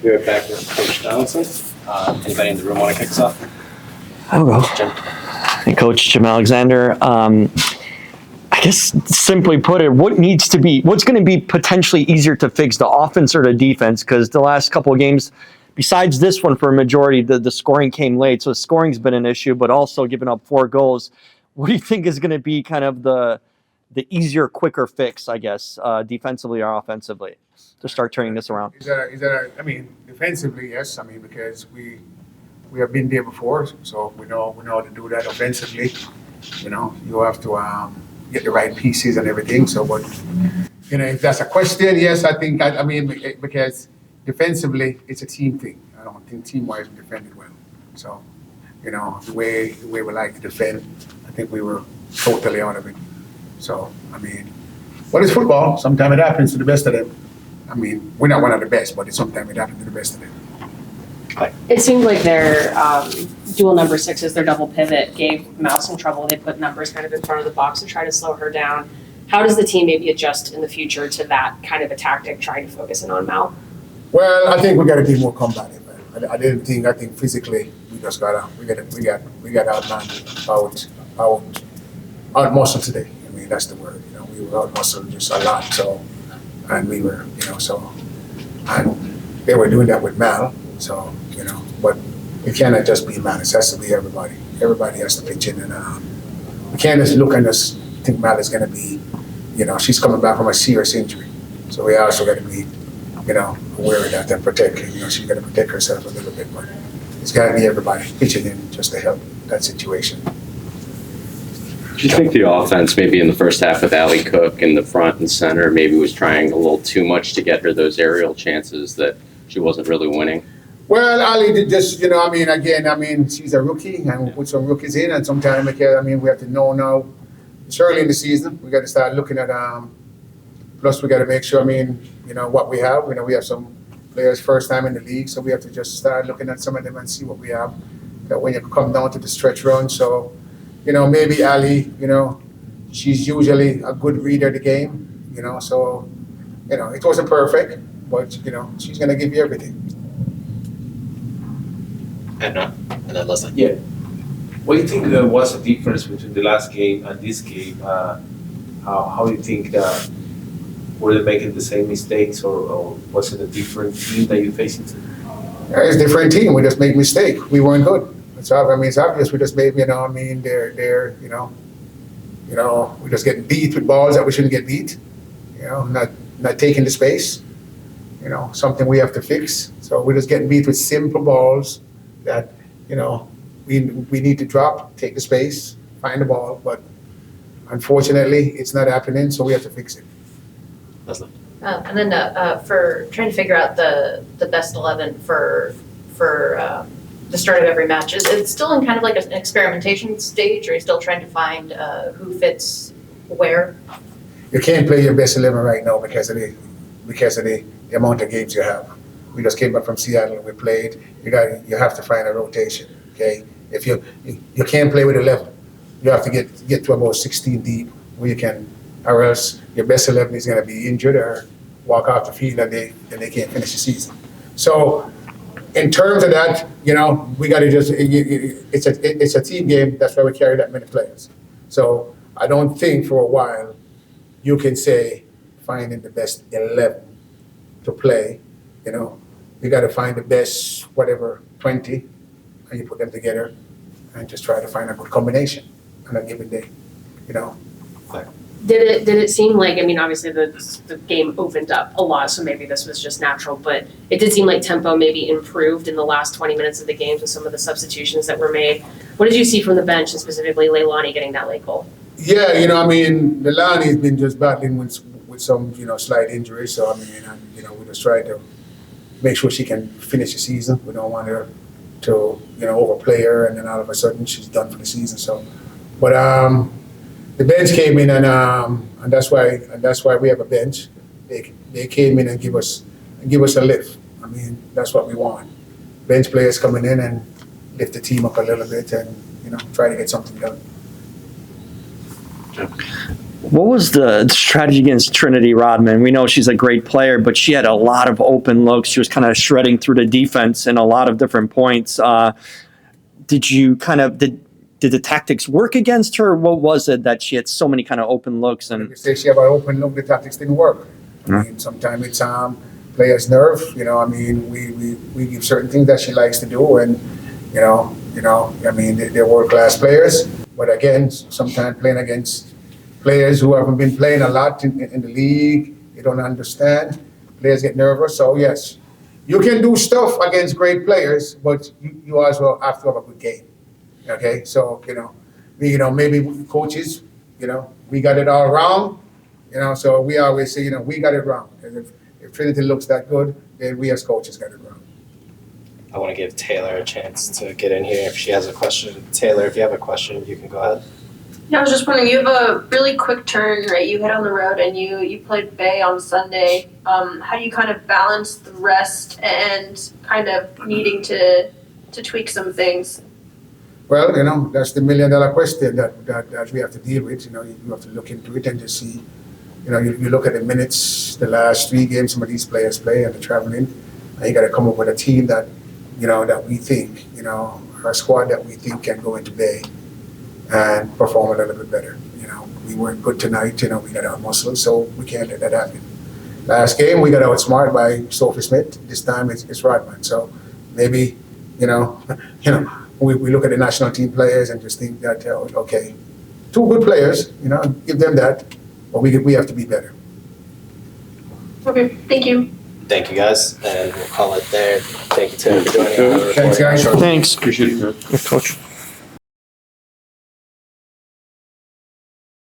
We're back with Coach Donaldson. Anybody in the room want to kick us off? I'll go. Jim. Hey, Coach Jim Alexander. I guess simply put it, what's going to be potentially easier to fix, the offense or the defense? Because the last couple of games, besides this one for a majority, the scoring came late. So scoring's been an issue, but also giving up 4 goals. What do you think is going to be kind of the easier, quicker fix, I guess, defensively or offensively, to start turning this around? Defensively, yes. Because we have been there before, so we know how to do that offensively. You have to get the right pieces and everything. So, but if that's a question, yes, I think. Because defensively, it's a team thing. I don't think team-wise we defended well. So, the way we like to defend, I think we were totally out of it. So, what is football? Sometimes it happens to the best of them. We're not one of the best, but sometimes it happens to the best of them. It seemed like their dual number 6s, their double pivot, gave Mal some trouble. They put numbers kind of in front of the box to try to slow her down. How does the team maybe adjust in the future to that kind of a tactic, trying to focus in on Mal? Well, I think we got to be more combative. I think physically we got out muscled today. That's the word. We were out muscled just a lot. So, and we were, and they were doing that with Mal. So, but it cannot just be Mal. It has to be everybody. Everybody has to pitch in, and we can't just look and just think Mal is going to be, she's coming back from a serious injury. So we also got to be, aware of that and protect her. She's got to protect herself a little bit, but it's got to be everybody pitching in just to help that situation. Do you think the offense, maybe in the first half with Allie Cook in the front and center, maybe was trying a little too much to get her those aerial chances that she wasn't really winning? Well, Ali did just, she's a rookie, and we'll put some rookies in, and sometimes, we have to know now, it's early in the season, we got to start looking at, plus we got to make sure, what we have. We have some players first time in the league, so we have to just start looking at some of them and see what we have. That when you come down to the stretch run, so, maybe Ali, she's usually a good reader of the game, so, it wasn't perfect, but, she's going to give you everything. And then Leslie. Yeah. What do you think was the difference between the last game and this game? How do you think that were they making the same mistakes, or was it a different team that you faced? It's a different team. We just made mistakes. We weren't good. It's obvious. We just made, they're we're just getting beat with balls that we shouldn't get beat. Not taking the space. Something we have to fix. So we're just getting beat with simple balls that, we need to drop, take the space, find the ball. But unfortunately, it's not happening, so we have to fix it. Leslie. And then for trying to figure out the best 11 for the start of every match, is it still in kind of like an experimentation stage, or are you still trying to find who fits where? You can't play your best 11 right now because of the amount of games you have. We just came back from Seattle and we played. You have to find a rotation. Okay, if you can't play with 11, you have to get to about 16 deep where you can, or else your best 11 is going to be injured or walk off the field and they can't finish the season. So in terms of that, we got to just, it's a team game. That's why we carry that many players. So I don't think for a while you can say finding the best 11 to play. You got to find the best, 20, and you put them together and just try to find a good combination on a given day, Did it seem like, obviously the game opened up a lot, so maybe this was just natural, but it did seem like tempo maybe improved in the last 20 minutes of the game with some of the substitutions that were made. What did you see from the bench, and specifically Leilani getting that late goal? Yeah, Leilani's been just battling with some, slight injuries, so we just try to make sure she can finish the season. We don't want her to, overplay her, and then all of a sudden she's done for the season. So, but the bench came in, and that's why we have a bench. They came in and give us a lift. That's what we want. Bench players coming in and lift the team up a little bit, and try to get something done. What was the strategy against Trinity Rodman? We know she's a great player, but she had a lot of open looks. She was kind of shredding through the defense in a lot of different points. Did the tactics work against her? What was it that she had so many kind of open looks? Like And you say, she have an open look, the tactics didn't work. I mean, sometimes it's players' nerve. We give certain things that she likes to do, and I mean, they're world-class players. But again, sometimes playing against players who haven't been playing a lot in the league, they don't understand. Players get nervous. So yes, you can do stuff against great players, but you also have to have a good game. Okay, so maybe coaches, we got it all wrong. So we always say, we got it wrong. And if Trinity looks that good, then we as coaches got it wrong. I want to give Taylor a chance to get in here if she has a question. Taylor, if you have a question, you can go ahead. Yeah, I was just wondering, you have a really quick turn, right? You hit on the road and you played Bay on Sunday. How do you kind of balance the rest and kind of needing to tweak some things? Well, that's the $1 million question that we have to deal with. You have to look into it and just see, you look at the minutes, the last 3 games some of these players play and they're traveling, and you got to come up with a team that, that we think, or a squad that we think can go into Bay and perform a little bit better. We weren't good tonight, we got out muscles, so we can't let that happen. Last game, we got outsmarted by Sophie Smith. This time it's Rodman. So maybe, we look at the national team players and just think that, okay, 2 good players, give them that, but we have to be better. Okay, thank you. Thank you, guys, and we'll call it there. Thank you, Tim, for joining. Thanks, guys. thanks, Appreciate it. Coach.